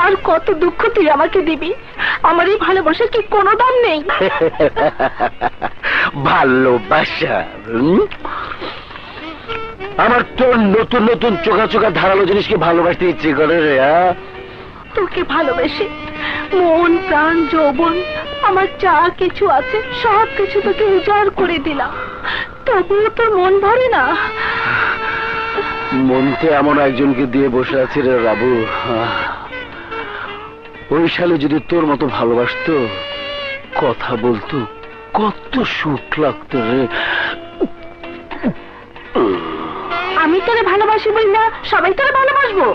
আর কত দুঃখ তুই আমাকে দিবি? আমার এই ভালোবাসার কি কোনো দাম নেই? ভালোবাসা? আমার তোর নতুন নতুন চোখা চোখা ধারালো জিনিসকে ভালোবাসতে ইচ্ছে করে রে। তোকে ভালোবেসে মন প্রাণ যৌবন আমার যা কিছু আছে সব কিছু তোকে উজাড় করে দিলাম, তবুও তোর মন ভরে না। মনতে এমন একজনকে দিয়ে বসে আছে রে বাবু, ওই শালে যদি তোর মতো ভালোবাসতো, কথা বলতো, কত সুখ লাগতো রে। আমি তোরে ভালোবাসি বলি না সবাই তোরে ভালোবাসবো?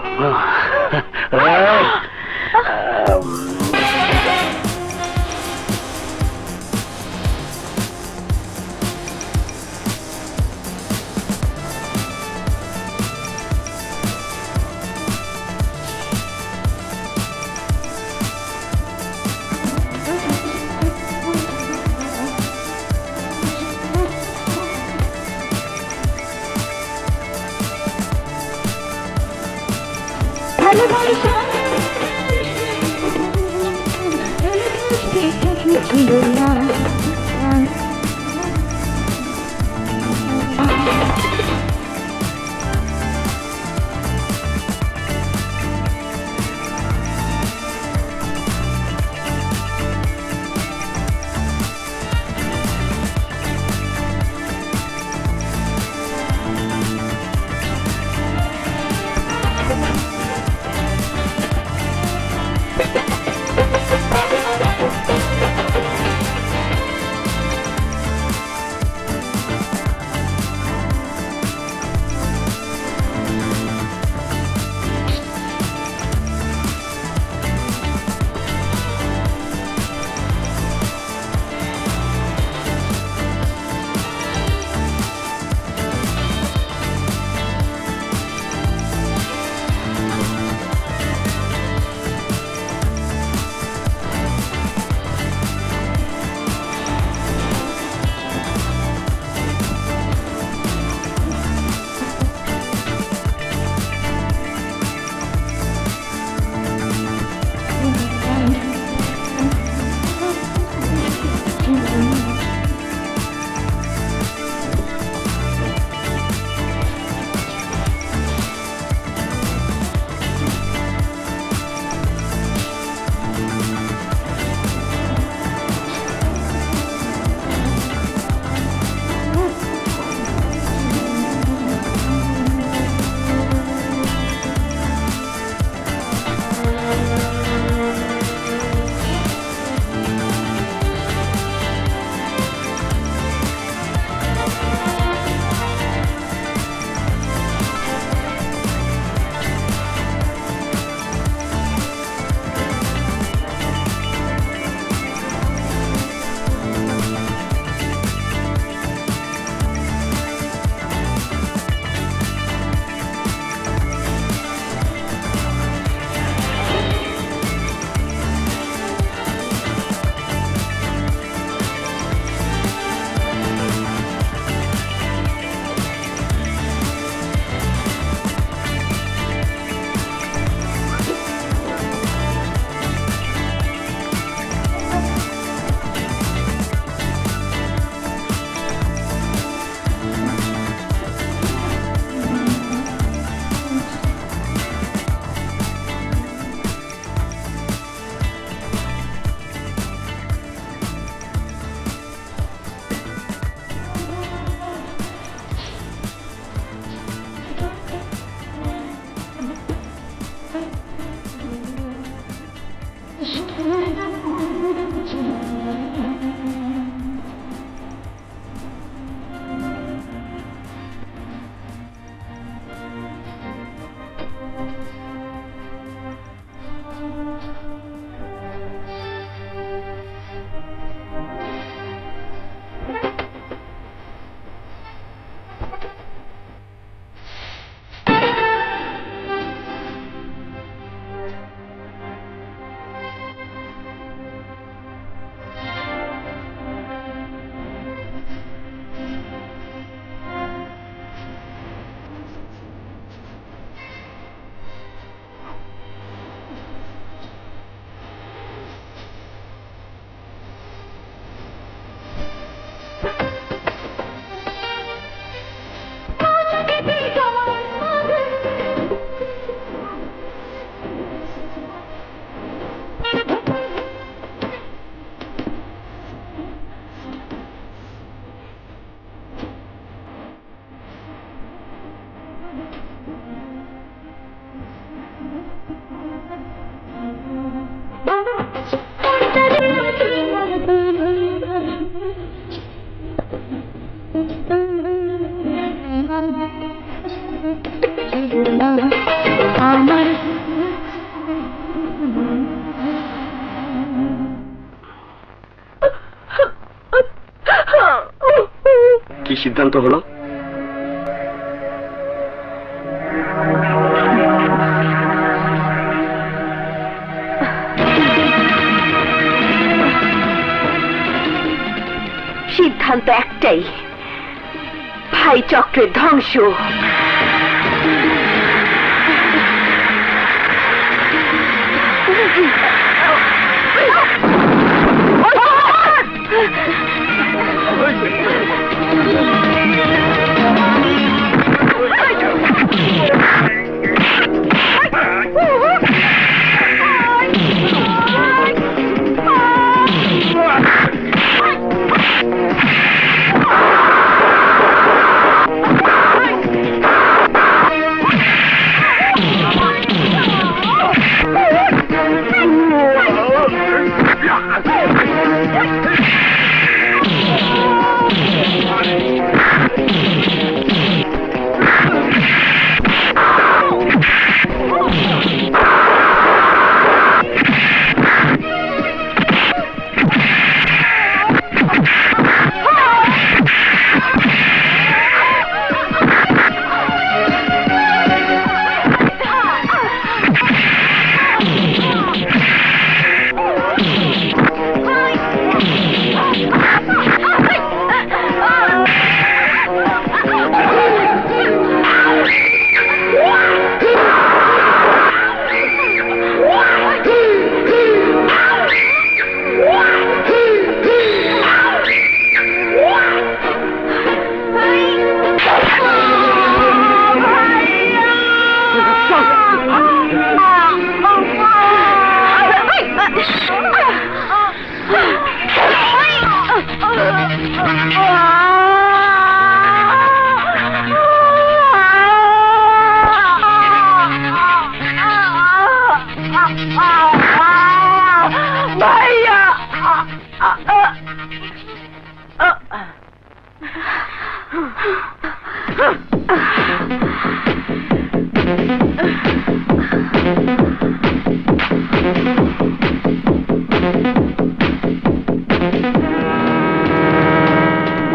আমার কি সিদ্ধান্ত হলো? সিদ্ধান্ত একটাই, ভাই চক্রের ধ্বংস।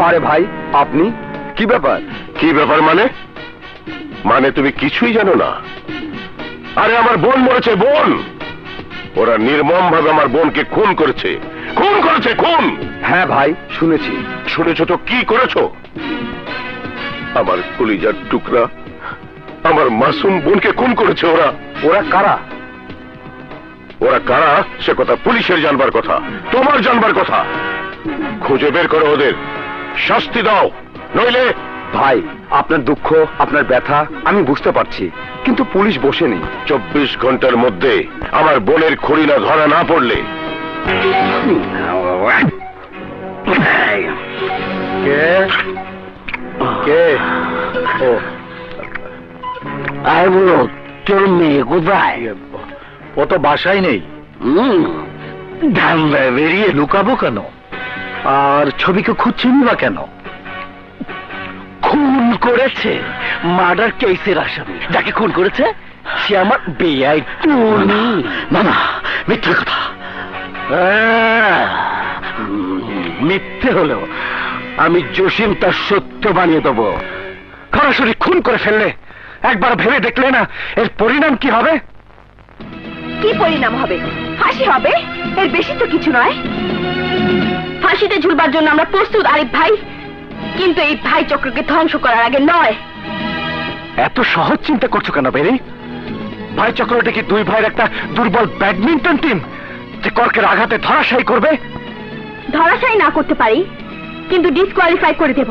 আরে ভাই, আপনি কি ব্যাপার? কি ব্যাপার মানে? মানে তুমি কিছুই জানো না? আরে আমার বোন মরেছে, বোন! ওরা নির্মম ভাবে আমার বোনকে খুন করেছে, খুন করেছে, খুন! হ্যাঁ ভাই, শুনেছি। শুনেছো তো? কি করেছো? আমার কলিজার টুকরা, আমার মাসুম বোনকে খুন করেছে ওরা। ওরা কারা? ওরা কারা সে কথা পুলিশের জানবার কথা, তোমার জানবার কথা। খুঁজে বের করো ওদের, শাস্তি দাও, নইলে। ভাই, আপনার দুঃখ, আপনার ব্যথা আমি বুঝতে পারছি, কিন্তু পুলিশ বসে নেই। 24 ঘন্টার মধ্যে আমার বোনের খড়িনা ধরা না পড়লে। কে কে? ও আয় বলো, তোর মেয়ে কোথায়? ও তো বাসায় নেই। ধান্দায় বেরিয়ে লুকাবো কেন? আর ছবিকে খুঁজছেনি বা কেন? খুন করেছে, মার্ডার কেসের আসামি। যাকে খুন করেছে সে আমার বেয়াই টুনি। না না, মিথ্যে কথা। মিথ্যে হলেও আমি জসিম তার সত্য বানিয়ে দেবো। সরাসরি খুন করে ফেললে একবার ভেবে দেখলে না এর পরিণাম কি হবে? কি পরিণাম হবে? ফাঁসি হবে, এর বেশি তো কিছু নয়। ফাঁসিতে ঝুলবার জন্য আমরা প্রস্তুত আরিফ ভাই, কিন্তু এই ভাই চক্রকে ধ্বংস করার আগে নয়। এত সহজ চিন্তা করছো কেন বেরি? ভাই চক্রটা কি দুই ভাইয়ের একটা দুর্বল ব্যাডমিন্টন টিম যে কর্কের আঘাতে ধরাশায়ী করবে? ধরাশায়ী না করতে পারি, কিন্তু ডিসকোয়ালিফাই করে দেব,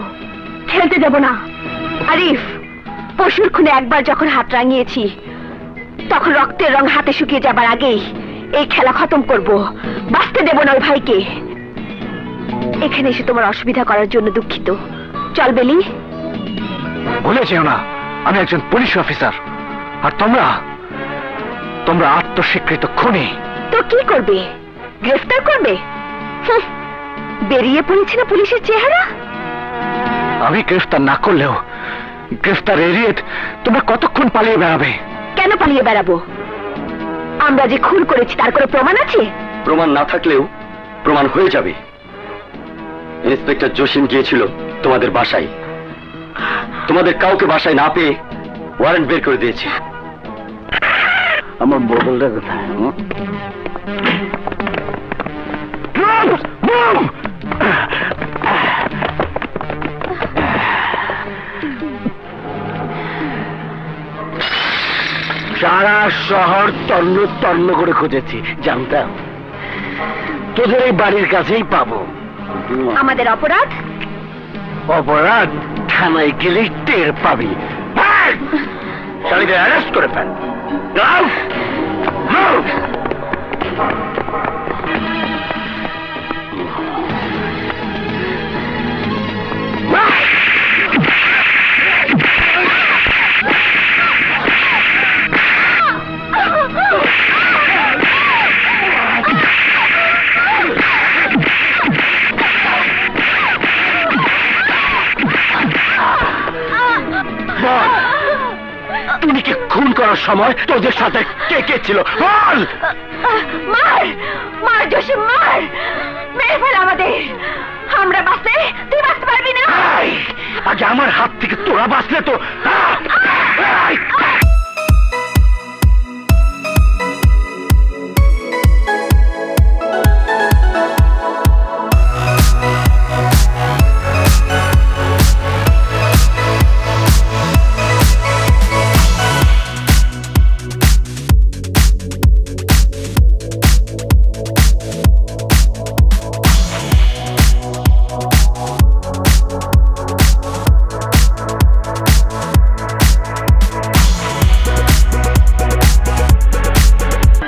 খেলতে দেব না। আরিফ, পশুর খুনে একবার যখন হাত রাঙিয়েছি, তখন রক্তের রং হাতে শুকিয়ে যাবার আগেই এই খেলা খতম করব। বাঁচতে দেব না ওই ভাইকে। এখানে এসে তোমার অসুবিধা করার জন্য দুঃখিত। চল বেলি। ভুলে যেও না আমি একজন পুলিশ অফিসার, আর তোমরা তোমরা আত্মস্বীকৃত খুনি। তো কি করবে? গ্রেফতার করবে? বেরিয়ে পড়েছে না পুলিশের চেহারা। আমি গ্রেফতার না করলেও গ্রেফতার এড়িয়ে তোমরা কতক্ষণ পালিয়ে বেড়াবে? কেন পালিয়ে বেড়াবো? আমরা যে খুন করেছি তার কোনো প্রমাণ আছে? প্রমাণ না থাকলেও প্রমাণ হয়ে যাবে। ইন্সপেক্টর জসিম গিয়েছিল তোমাদের বাসায়, তোমাদের কাউকে বাসায় না পেয়ে ওয়ারেন্ট বের করে দিয়েছে। আমার বোতলটা কোথায়? সারা শহর তন্ন তন্ন করে খুঁজেছি, জানতাম তোদের এই বাড়ির কাছেই পাবো। আমাদের অপরাধ? অপরাধ থানায় গেলে টের পাবি। শালিদের অ্যারেস্ট করে ফেল। টুনিকে খুন করার সময় তোদের সাথে কে কে ছিল বল? মার মার জসিম, মার, মেরে ফেল আমাদের। আমরা বাঁচলে তুই বাঁচতে পারবি না। আগে আমার হাত থেকে তোরা বাঁচলে তো।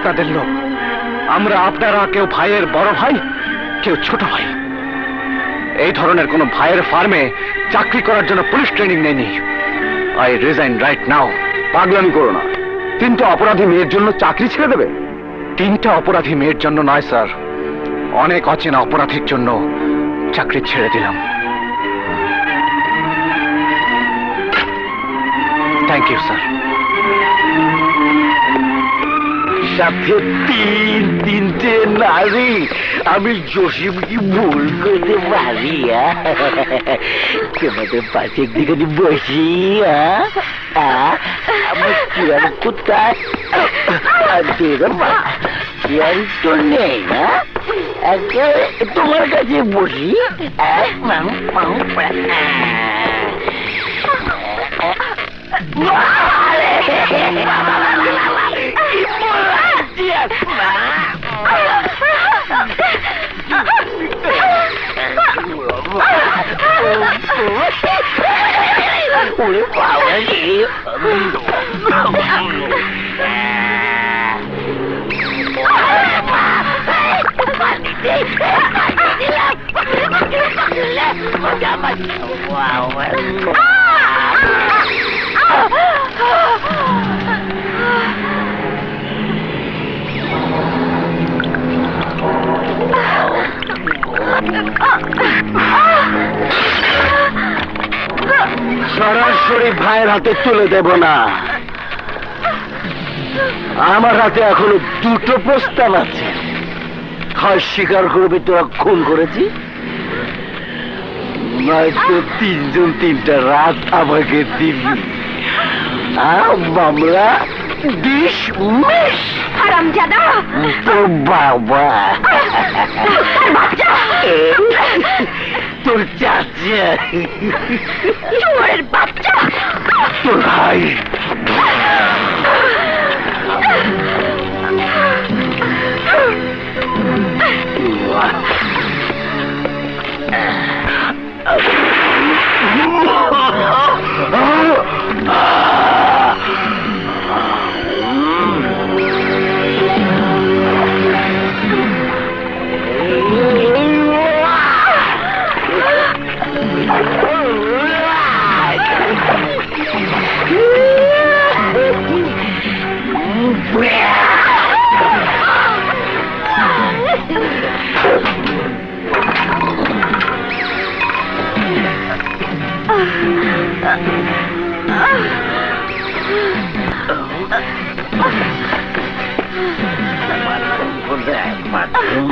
তাদের লোক আমরা, আপনারা কেউ ভাইয়ের বড় ভাই, কেউ ছোট ভাই। এই ধরনের কোন ভাইয়ের ফার্মে চাকরি করার জন্য পুলিশ ট্রেনিং নেয়নি। I resign right now. পাগলামি করো না। 3টা অপরাধী মেয়ের জন্য চাকরি ছেড়ে দেবে? 3টা অপরাধী মেয়ের জন্য নয় স্যার, অনেক অচেনা অপরাধীর জন্য চাকরি ছেড়ে দিলাম। Thank you sir. সাথে 3-3টে নারী, আমি জসিম কি ভুল করতে পারি? তোমাদের পাশে একদিকে বসি। আমার চেয়ার কোথায়? চেয়ার তো নেই না, তোমার কাছে বসি। ওরে বাবা রে, সরাসরি ভাইয়ের হাতে তুলে দেব না। আমার হাতে এখনো 2টো প্রস্তাব আছে। হয় স্বীকার করবি তোরা খুন করেছি, নয়তো 3জন 3টা রাত আমাকে দিবি। মামলা ডিসমিস। হারামজাদা! তো বাবা তোর চাচা, চোরের বাচ্চা, তোর ভাই। বাথরুম